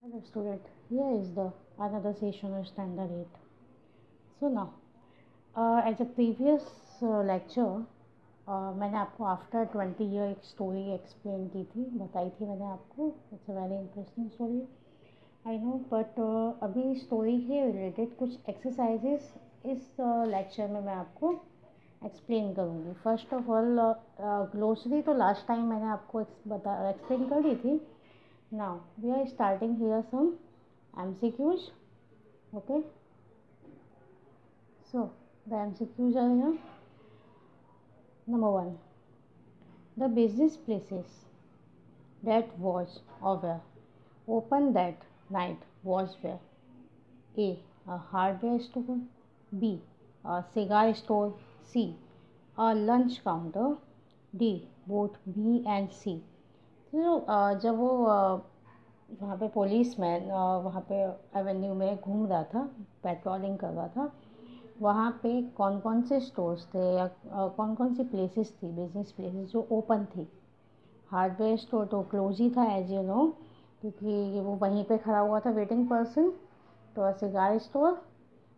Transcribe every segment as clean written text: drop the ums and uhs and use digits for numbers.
Hello student, here is the another session of standard 8. So now, as a previous lecture, मैंने आपको after 20 year एक story explain की थी, बताई थी मैंने आपको. It's a very interesting story, I know. But अभी स्टोरी के रिलेटेड कुछ एक्सरसाइजेस इस लेक्चर में मैं आपको एक्सप्लेन करूँगी. फर्स्ट ऑफ ऑल, ग्लोसरी तो लास्ट टाइम मैंने आपको एक्सप्लेन कर दी थी. Now we are starting here some MCQs. Okay, so the MCQs are here. Number 1, the business places that was or were open that night was where: A hardware store, B a cigar store, C a lunch counter, D both B and C. तो जब वो वहाँ पे police man वहाँ पे Avenue में घूम रहा था, पेट्रोलिंग कर रहा था, वहाँ पे कौन कौन से स्टोर्स थे या कौन कौन सी प्लेसेस थी, बिजनेस प्लेसेस जो ओपन थी. हार्डवेयर स्टोर तो क्लोज ही था एज यू नो, क्योंकि वो वहीं पे खड़ा हुआ था वेटिंग पर्सन. तो a cigar store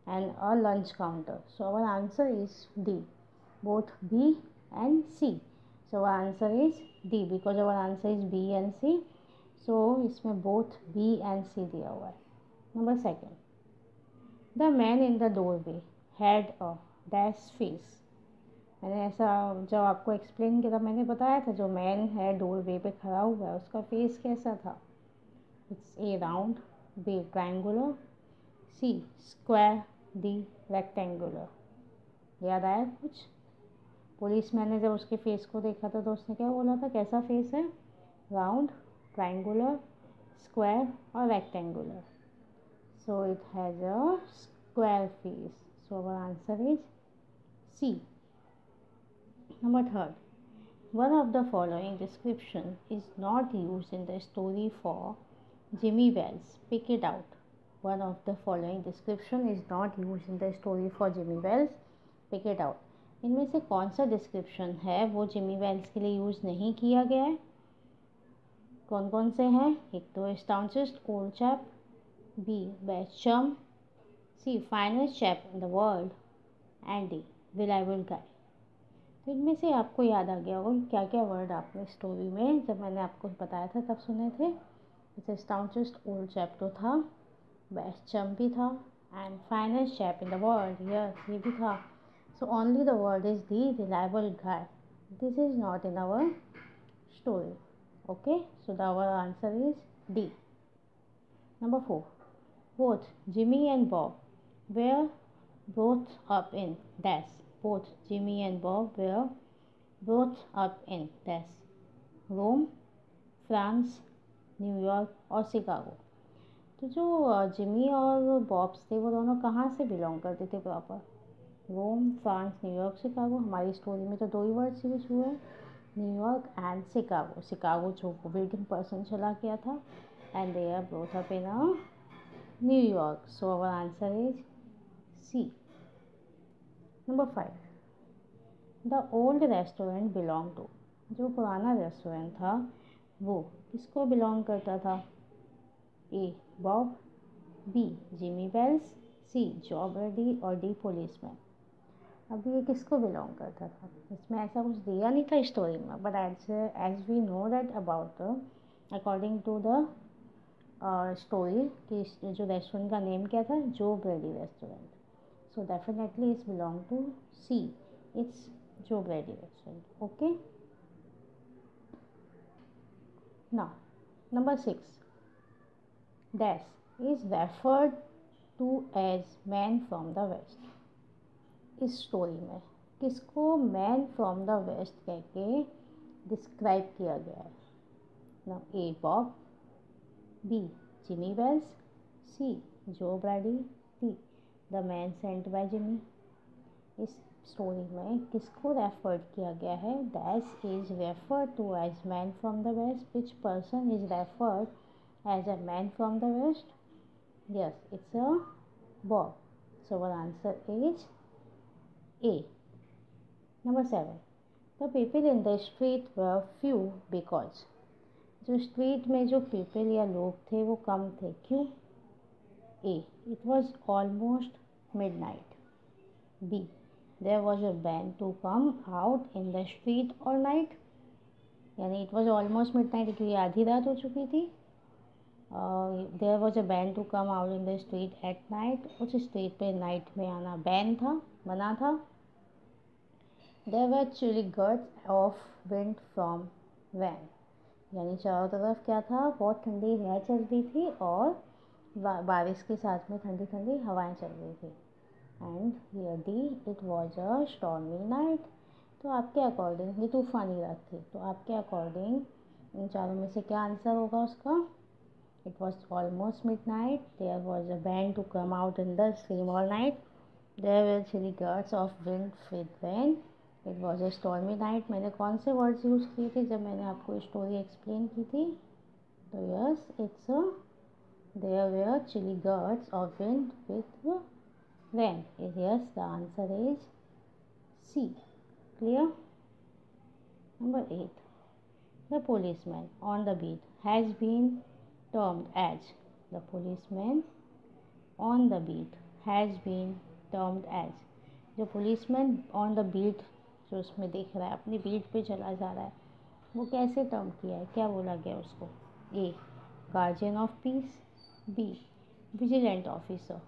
and a lunch counter. So our answer is D, both B and C. So our answer is D because our answer is B and C. So इसमें both B and C दिया हुआ है. Number 2, the man in the doorway had a dash face. मैंने ऐसा जब आपको explain किया था मैंने बताया था जो मैन है डोरवे पे खड़ा हुआ है उसका फेस कैसा था. It's A round, B triangular, C square, D rectangular. याद आया कुछ? पुलिस मैन ने जब उसके फेस को देखा था तो उसने क्या बोला था, कैसा फेस है? राउंड, ट्रायंगुलर, स्क्वायर और rectangular. So it has a square face. So our answer is C. Number 3, one of the following description is not used in the story for Jimmy Wells. Pick it out. One of the following description is not used in the story for Jimmy Wells. Pick it out. इनमें से कौन सा description है वो Jimmy Wales के लिए use नहीं किया गया है? कौन कौन से हैं? एक तो staunchest old chap, B best chum, C finest chap in the world and D reliable guy. तो इनमें से आपको याद आ गया होगा कि क्या क्या वर्ड आपने स्टोरी में जब मैंने आपको बताया था तब सुने थे. जैसे स्टाउंचेस्ट ओल्ड चैप तो था, बेस्ट चम भी था and finest chap in the world, ये भी था. So only the word is the reliable guy. This is not in our story. Okay, so our answer is D. Number 4, both Jimmy and Bob were both up in dash. Both Jimmy and Bob were both up in dash. Rome, France, New York और Chicago. तो जो Jimmy और bobs थे वो दोनों कहाँ से belong करते थे proper? Rome, France, New York, Chicago. हमारी स्टोरी में तो 2 ही वर्ड्स यूज हुए हैं, न्यूयॉर्क एंड शिकागो. शिकागो जो वेटिंग पर्सन चला गया था and they are both up in New York. So our answer is C. Number 5, the old restaurant belong to. जो पुराना रेस्टोरेंट था वो किसको बिलोंग करता था? A Bob, B Jimmy Wells, C Joe Brady और डी पुलिसमैन. अब ये किसको बिलोंग करता था? इसमें ऐसा कुछ दिया नहीं था स्टोरी में, but as we know that about according to the story कि जो रेस्टोरेंट का नेम क्या था, Joe Brady restaurant. So definitely it's belong to C, it's Joe Brady restaurant. Okay, now number 6, dash is referred to as man from the west. इस story में किसको man from the waste कह के describe किया गया है? ना A Bob, B Jimmy Wells, C Joe Brady, D the man sent by Jimmy. इस स्टोरी में किसको रेफर्ड किया गया है? That is referred to as man from the west. Which person is referred as a man from the west? Yes, it's a Bob. So our answer is A. Number 7, the people in the street were few because. जो street में जो people या लोग थे वो कम थे, क्यों? A, it was almost midnight. B, there was a band to come out in the street all night, यानी इट वॉज ऑलमोस्ट मिडनाइट क्योंकि आधी रात हो चुकी थी। There was a band to come out in the street at night, उस street पे night में आना बैन था, मना था। There were chilly gusts of wind from van, यानी चारों तरफ क्या था, बहुत ठंडी हवा चल रही थी और बारिश के साथ में ठंडी ठंडी हवाएं चल रही थी। And here D, it was a stormy night, तो आपके अकॉर्डिंग ये तूफानी रात थी, तो आपके अकॉर्डिंग इन चारों में से क्या आंसर होगा उसका? It was almost midnight, there was a band to come out in the stream all night, there were chilly gusts of wind with rain, it was a stormy night. मैंने कौन से words use किए थे जब मैंने आपको story explain की थी? तो yes, it's there were chilly gusts of wind with rain. Yes, the answer is C. Clear? Number 8. The policeman on the beat has been termed as. The policeman on the beat has been termed as. जो policeman on the beat जो उसमें देख रहा है, अपनी beat पे चला जा रहा है, वो कैसे टर्म किया है, क्या बोला गया उसको? A, guardian of peace. B, vigilant officer.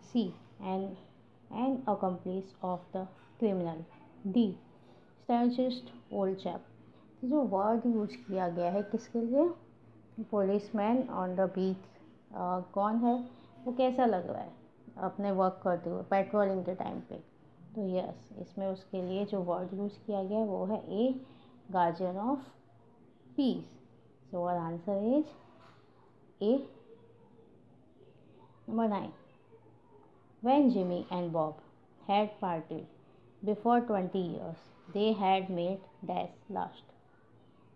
C, an accomplice of the criminal. D, statist old chap. जो वर्ड यूज किया गया है किसके लिए? पुलिसमैन ऑन द बीट कौन है, वो कैसा लग रहा है अपने वर्क करते हुए पेट्रोलिंग के टाइम पे? तो यस, इसमें उसके लिए जो वर्ड यूज किया गया है वो है A, guardian of peace. So our answer is A. Number 9. When Jimmy and Bob had parted before 20 years, they had made dash last.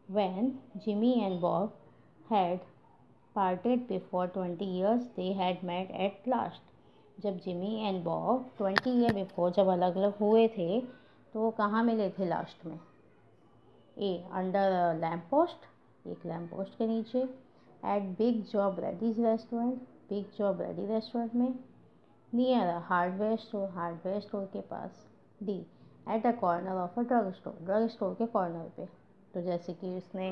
When Jimmy and Bob had parted before 20 years, they had met at last. जब Jimmy and Bob 20 year before जब अलग अलग हुए थे तो वो कहाँ मिले थे लास्ट में? ए, अंडर लैम्प पोस्ट, एक लैम्प पोस्ट के नीचे। At big Joe Brady's restaurant, big Joe Brady restaurant में। नियर अ हार्डवेयर स्टोर के पास। D, at a corner of a drug store के कॉर्नर पे। तो जैसे कि उसने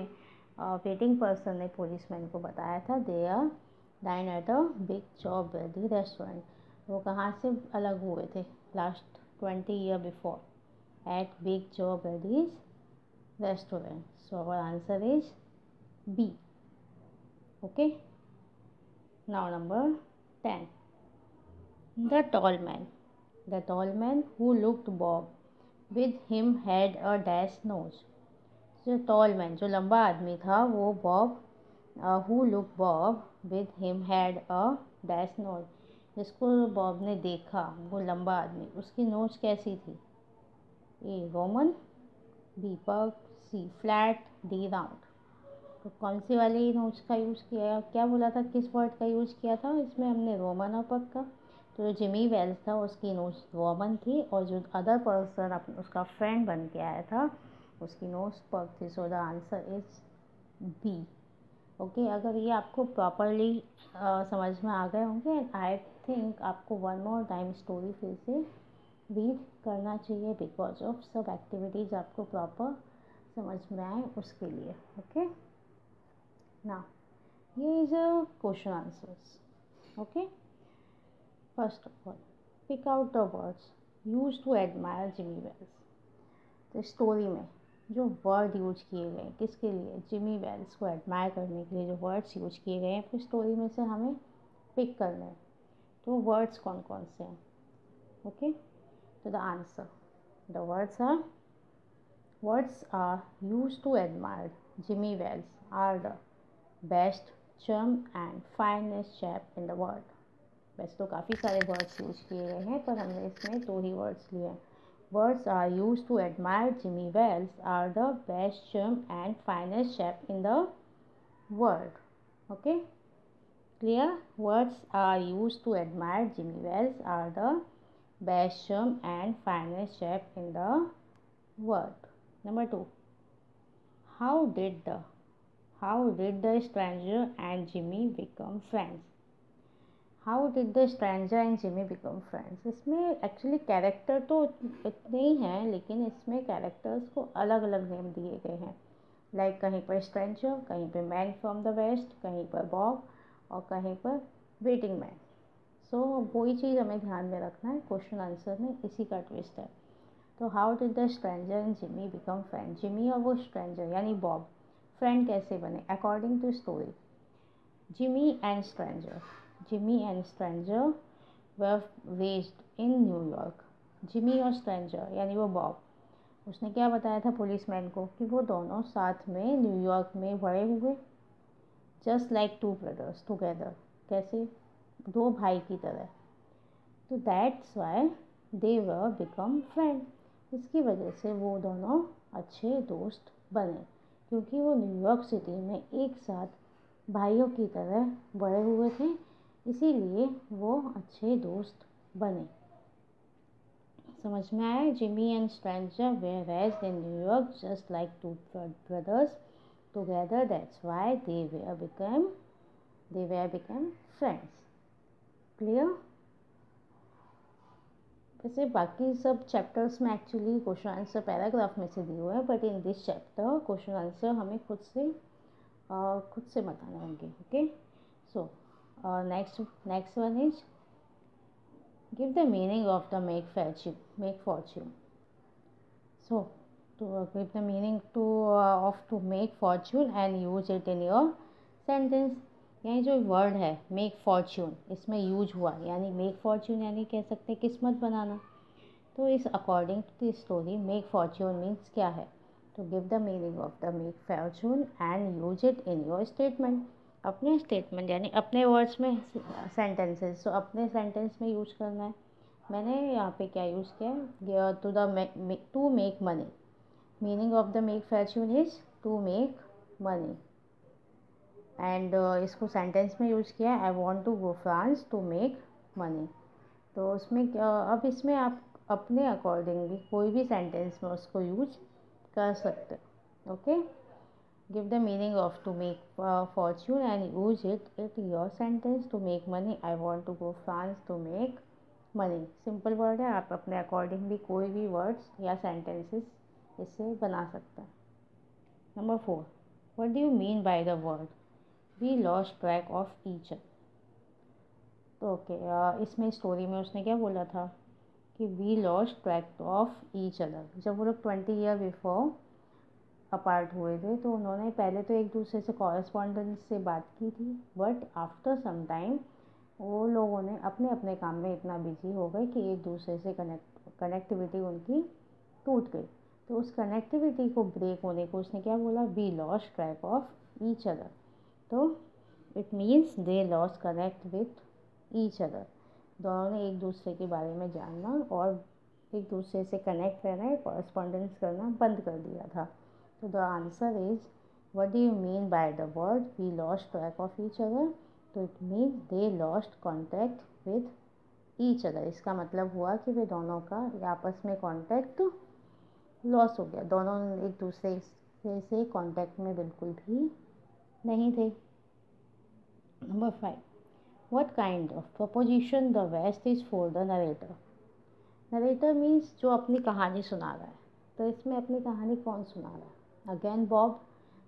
वेटिंग पर्सन ने पुलिसमैन को बताया था, they are dine at a big Joe Brady restaurant. वो कहाँ से अलग हुए थे last 20 year before? At big Joe Brady's restaurant. So our answer is B. Okay, now number 10. The tall man who looked Bob with him had a dash nose. जो tall man, जो लंबा आदमी था, वो Bob who looked Bob with him had a dash nose. जिसको Bob ने देखा, वो लंबा आदमी, उसकी नोज कैसी थी? ए, रोमन। बी, पग। सी, फ्लैट। D, round. तो कौन सी वाली नोज का यूज़ किया, क्या बोला था, किस वर्ड का यूज़ किया था इसमें हमने? रोमन और पग का। तो जो जिमी वेल्स था उसकी नोज रोमन थी और जो अदर पर्सन उसका फ्रेंड बन के आया था उसकी नोज पग थी। So the answer is B. Okay, अगर ये आपको प्रॉपरली समझ में आ गए होंगे, आई थिंक आपको वन मोर टाइम स्टोरी फिर से रीड करना चाहिए बिकॉज ऑफ सब एक्टिविटीज़ आपको प्रॉपर समझ में आए उसके लिए। Okay, now here is a question answers. Okay, first of all, pick out the words used to admire Jimmy Wells. तो स्टोरी में जो वर्ड यूज किए गए किसके लिए? जिमी वेल्स को एडमायर करने के लिए जो वर्ड्स यूज किए गए हैं फिर स्टोरी में से हमें पिक करना है। तो वर्ड्स कौन कौन से हैं? ओके, तो the answer, the words are used to admire Jimmy Wells are the best chum and finest chap in the world. वैसे तो काफ़ी सारे वर्ड्स यूज किए गए हैं पर हमने इसमें 2 ही वर्ड्स लिए हैं। Words are used to admire Jimmy Wells are the best chum and finest chap in the world. Okay, clear? Words are used to admire Jimmy Wells are the best chum and finest chap in the world. Number 2. How did how did the stranger and Jimmy become friends. How did the stranger and Jimmy become friends. इसमें actually character तो इतने ही हैं, लेकिन इसमें characters को अलग अलग name दिए गए हैं। लाइक कहीं पर स्ट्रेंजर, कहीं पर मैन फ्रॉम द वेस्ट, कहीं पर बॉब और कहीं पर वेटिंग मैन। सो वही चीज़ हमें ध्यान में रखना है, क्वेश्चन आंसर में इसी का ट्विस्ट है। तो how did the stranger and Jimmy become friend. Jimmy और वो स्ट्रेंजर यानी बॉब फ्रेंड कैसे बने according to story. Jimmy and stranger were raised in New York. Jimmy और स्ट्रेंजर यानी वो बॉब, उसने क्या बताया था पुलिसमैन को कि वो दोनों साथ में न्यूयॉर्क में बड़े हुए, just like two brothers together, कैसे दो भाई की तरह। तो that's why they were become friend, इसकी वजह से वो दोनों अच्छे दोस्त बने, क्योंकि वो न्यूयॉर्क सिटी में एक साथ भाइयों की तरह बड़े हुए थे, इसीलिए वो अच्छे दोस्त बने। समझ में आया। Jimmy and stranger were raised in New York just like two brothers together, that's why they were became friends. Clear. वैसे बाकी सब चैप्टर्स में एक्चुअली क्वेश्चन आंसर पैराग्राफ में से दिए हुए हैं, but in this chapter question answer हमें खुद से बताने होंगे। Okay, so next one is give the meaning of the make Fortune. So to give the meaning to make fortune and use it in your sentence। यानी जो word है make Fortune, इसमें use हुआ, यानी मेक फॉर्च्यून यानी कह सकते हैं किस्मत बनाना। तो इस according to the story make fortune means क्या है। तो give the meaning of the make fortune and use it in your statement. अपने स्टेटमेंट यानी अपने वर्ड्स में सेंटेंसेस, तो अपने सेंटेंस में यूज करना है। मैंने यहाँ पे क्या यूज़ किया, to make money. Meaning of the make fortune is to make money, and इसको सेंटेंस में यूज़ किया, I want to go France to make money. तो उसमें अब इसमें आप अपने अकॉर्डिंगली कोई भी सेंटेंस में उसको यूज कर सकते हैं। Okay, give the meaning of to make fortune and use it your sentence. To make money, I want to go France to make money. Simple word है, आप अपने अकॉर्डिंगली कोई भी वर्ड्स या सेंटेंसेस इससे बना सकते हैं। Number 4, what do you mean by the word we lost track of each other. तो ओके, इसमें स्टोरी में उसने क्या बोला था कि we lost track of each other. जब वो लोग 20 ईयर बिफोर अपार्ट हुए थे, तो उन्होंने पहले तो एक दूसरे से कॉरेस्पॉन्डेंस से बात की थी, बट आफ्टर सम टाइम वो लोगों ने अपने अपने काम में इतना बिजी हो गए कि एक दूसरे से कनेक्टिविटी उनकी टूट गई। तो उस कनेक्टिविटी को ब्रेक होने को उसने क्या बोला, we lost track of each other. तो it means they lost connect with each other. दोनों ने एक दूसरे के बारे में जानना और एक दूसरे से कनेक्ट रहना, कॉरेस्पॉन्डेंस करना बंद कर दिया था। तो the answer is what do you mean by the word we lost track of each other. तो it means they lost contact with each other. इसका मतलब हुआ कि वे दोनों का आपस में कॉन्टैक्ट लॉस हो गया, दोनों एक दूसरे से कॉन्टैक्ट में बिल्कुल भी नहीं थे। Number 5, what kind of proposition the west is for the narrator. Narrator means जो अपनी कहानी सुना रहा है। तो इसमें अपनी कहानी कौन सुना रहा है, अगेन बॉब।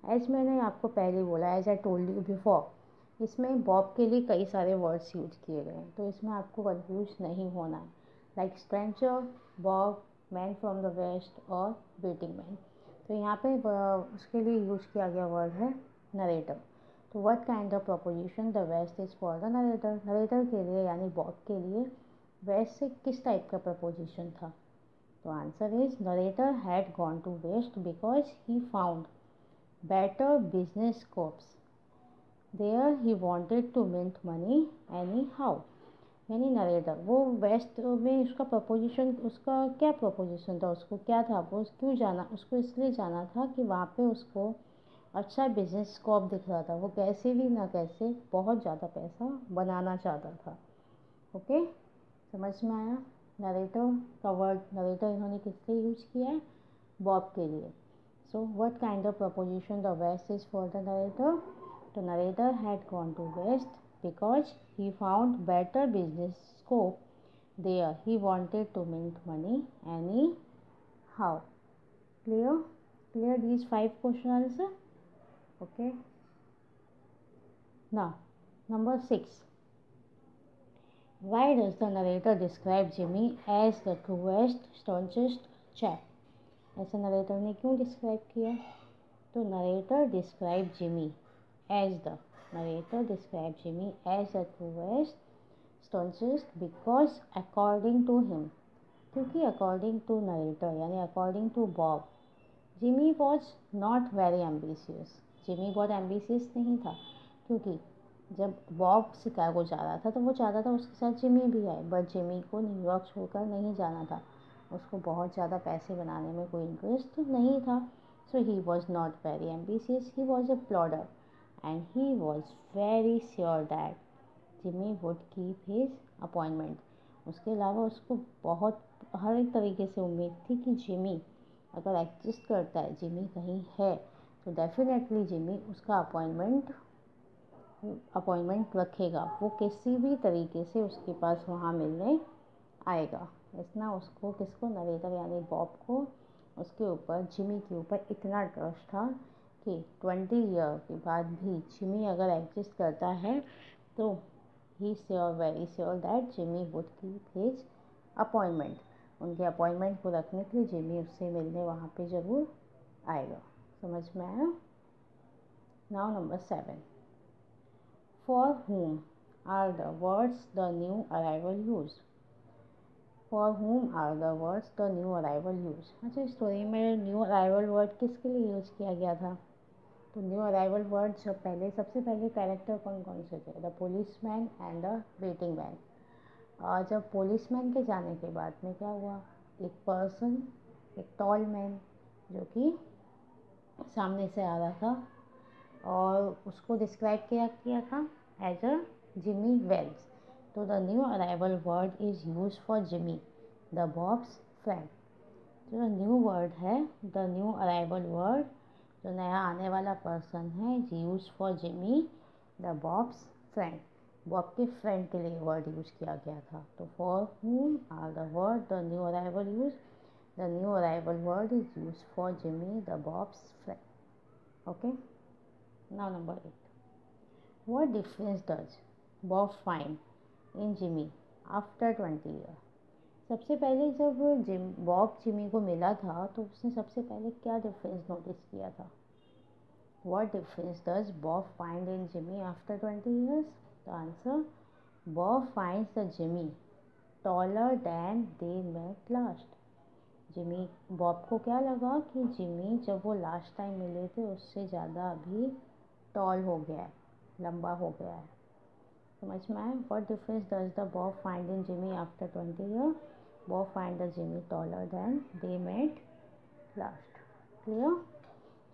एज मैंने आपको पहले बोला, as I told you before, इसमें बॉब के लिए कई सारे वर्ड्स यूज किए गए हैं, तो इसमें आपको कंफ्यूज नहीं होना है। Like stranger, Bob, man from the west और वेटिंग मैन। तो यहाँ पे उसके लिए यूज किया गया वर्ड है नरेटर। तो what kind of proposition the west is for the narrator. Narrator के लिए यानी बॉब के लिए वेस्ट से किस टाइप का प्रपोजिशन था। तो answer is narrator had gone to west because he found better business scopes there he wanted to mint money anyhow. यानी नरेटर वो वेस्ट में उसका प्रपोजिशन, उसका क्या प्रपोजिशन था, उसको क्या था, वो क्यों जाना, उसको इसलिए जाना था कि वहाँ पे उसको अच्छा बिजनेस स्कोप दिख रहा था, वो कैसे भी ना कैसे बहुत ज़्यादा पैसा बनाना चाहता था। ओके, समझ में आया। नरेटर का वर्ड नरेटर इन्होंने किस लिए यूज किया है, बॉब के लिए। So what kind of proposition the West is for the narrator? The narrator had gone to West because he found better business scope there. He wanted to mint money anyhow. Clear? Clear these 5 question answer? Okay. Now, number 6. Why does the narrator describe Jimmy as the truest, staunchest chap? ऐसा narrator ने क्यों describe किया? तो narrator describe Jimmy as the truest staunchest because according to him, क्योंकि according to narrator यानी according to Bob, Jimmy was not very ambitious. Jimmy बहुत ambitious नहीं था, क्योंकि जब बॉब शिकागो जा रहा था तो वो चाहता था उसके साथ जिमी भी आए, बट जिमी को न्यूयॉर्क छोड़कर नहीं जाना था। उसको बहुत ज़्यादा पैसे बनाने में कोई इंटरेस्ट नहीं था। So he was not very ambitious, he was a plodder and he was very sure that Jimmy would keep his appointment. उसके अलावा उसको बहुत हर एक तरीके से उम्मीद थी कि जिमी अगर एग्जिस्ट करता है, जिमी कहीं है, तो डेफिनेटली जिमी उसका अपॉइंटमेंट रखेगा। वो किसी भी तरीके से उसके पास वहाँ मिलने आएगा। इतना उसको किसको, नरेटर यानी बॉब को उसके ऊपर, जिमी के ऊपर इतना ट्रस्ट था कि 20 ईयर के बाद भी जिमी अगर एग्जिस्ट करता है तो he sure, very sure that Jimmy would keep his appointment. उनके अपॉइंटमेंट को रखने के लिए जिमी उससे मिलने वहाँ पे ज़रूर आएगा। समझ में आया? Now number 7. For whom are the words the new arrival used? For whom are the words the new arrival used? अच्छा, स्टोरी में न्यू अराइवल वर्ड किसके लिए यूज़ किया गया था? तो न्यू अराइवल वर्ड सबसे पहले कैरेक्टर कौन कौन से थे? The policeman and the waiting man. और जब पुलिसमैन के जाने के बाद में क्या हुआ? एक पर्सन, एक टॉल मैन जो कि सामने से आ रहा था और उसको डिस्क्राइब किया था एज अ जिमी वेल्स। तो the new arrival word is use for Jimmy the Bob's friend. जो न्यू वर्ड है, द न्यू अराइवल वर्ड, जो नया आने वाला पर्सन है, is use for Jimmy the Bob's friend. Bob के फ्रेंड के लिए वर्ड यूज किया गया था। तो for whom are the word the new arrival use, the new arrival word is use for Jimmy the Bob's friend. Okay, now number 8. What difference does Bob find in Jimmy after 20 years? सबसे पहले जब Bob Jimmy को मिला था तो उसने सबसे पहले क्या डिफरेंस नोटिस किया था? What difference does Bob find in Jimmy after 20 years? The answer, Bob finds the Jimmy taller than they met last. Jimmy, Bob को क्या लगा कि जिमी जब वो लास्ट टाइम मिले थे उससे ज़्यादा अभी टॉल हो गया है, लंबा हो गया है। समझ में आया? What difference does the Bob find in Jimmy after 20 years? Bob find the Jimmy taller than they met last. Clear?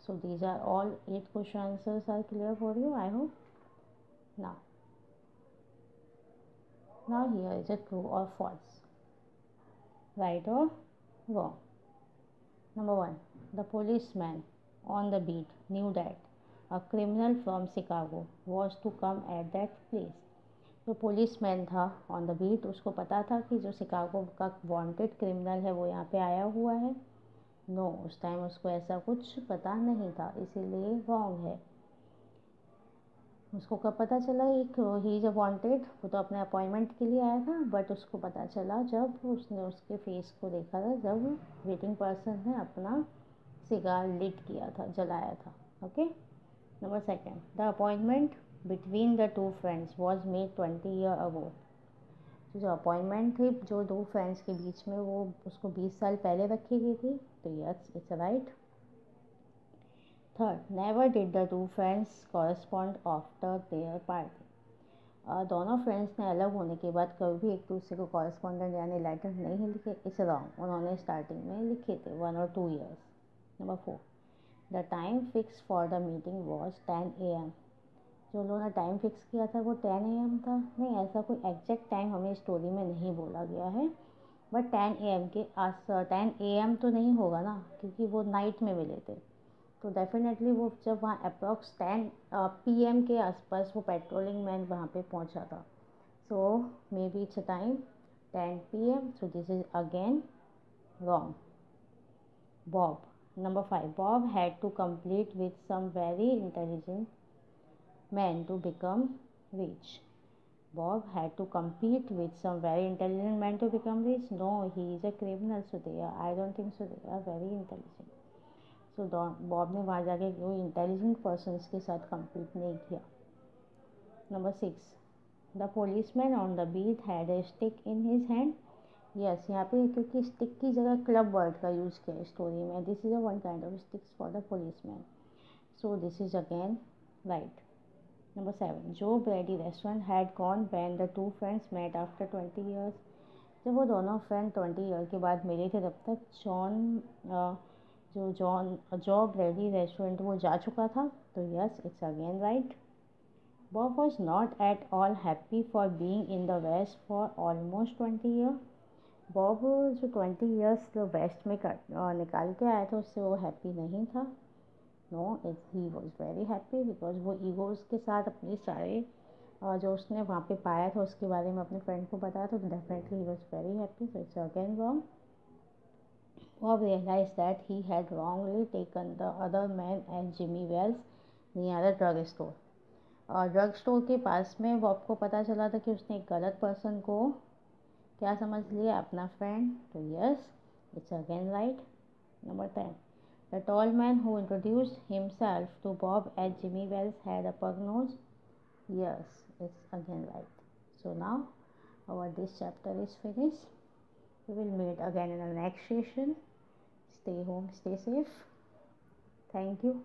So these are all 8 question answers are clear for you, I hope. Now here is a true or false. Right or wrong? Number 1. The policeman on the beat knew that a criminal from Chicago was to come at that place. जो policeman था on the beat, उसको पता था कि जो Chicago का wanted criminal है वो यहाँ पे आया हुआ है? नो, उस टाइम उसको ऐसा कुछ पता नहीं था, इसीलिए रॉन्ग है। उसको कब पता चला एक ही जब वांटेड, वो तो अपने अपॉइंटमेंट के लिए आया था, बट उसको पता चला जब उसने उसके फेस को देखा था, जब वेटिंग पर्सन ने अपना सिगार लिट किया था, जलाया था। Okay, number 2. The appointment between the 2 friends was made 20 year ago. जो अपॉइंटमेंट थी जो 2 फ्रेंड्स के बीच में, वो उसको 20 साल पहले रखी गई थी। तो yes, it's right. 3. Never did the 2 friends correspond after their party. दोनों फ्रेंड्स ने अलग होने के बाद कभी भी एक दूसरे को कॉरेस्पॉन्डेंट यानी लेटर नहीं लिखे। इट्स रॉन्ग, उन्होंने स्टार्टिंग में लिखे थे 1 और 2 years. Number 4. The time fix for the meeting was 10 AM। जो उन्होंने टाइम फिक्स किया था वो 10 AM था। नहीं, ऐसा कोई एग्जैक्ट टाइम हमें स्टोरी में नहीं बोला गया है, बट 10 AM के 10 AM तो नहीं होगा ना, क्योंकि वो नाइट में मिले थे। तो डेफिनेटली वो जब वहाँ अप्रॉक्स 10 PM के आसपास वो पेट्रोलिंग मैन वहाँ पे पहुँचा था. So maybe it's a time 10 PM. So this is again wrong. Bob. Number 5. Bob had to compete with some very intelligent men to become rich. Bob had to compete with some very intelligent men to become rich. No, he is a criminal. So I don't think so. They are very intelligent. So Bob ने वहाँ जाके कोई intelligent persons के साथ compete नहीं किया. Number 6. The policeman on the beat had a stick in his hand. Yes, यहाँ पे क्योंकि stick की जगह club word का यूज़ किया है स्टोरी में. This is a one kind of sticks for the policeman. So this is again right. Number 7. Joe Brady restaurant had gone when the two friends met after 20 years. जब वो दोनों friend 20 year के बाद मिले थे तब तक जॉ ब्रेडी रेस्टोरेंट वो जा चुका था. तो yes, it's again right. Bob was not at all happy for being in the West for almost 20 years. Bob जो 20 years जो वेस्ट में निकाल के आया था उससे वो हैप्पी नहीं था. No, he was very happy because वो ईगोज के साथ अपने सारे जो उसने वहाँ पे पाया था उसके बारे में अपने फ्रेंड को बताया था. तो definitely he was very happy. So it's again wrong. Bob realized that he had wrongly taken the other man as Jimmy Wells near the drugstore. और ड्रग स्टोर के पास में बॉब को पता चला था कि उसने एक गलत पर्सन को क्या समझ लिया, अपना फ्रेंड. तो yes, it's again right. Number 10. The tall man who introduced himself to Bob as Jimmy Wells had a pug nose. Yes, it's again right. So now our this chapter is finished. We will meet again in the next session. Stay home, stay safe. Thank you.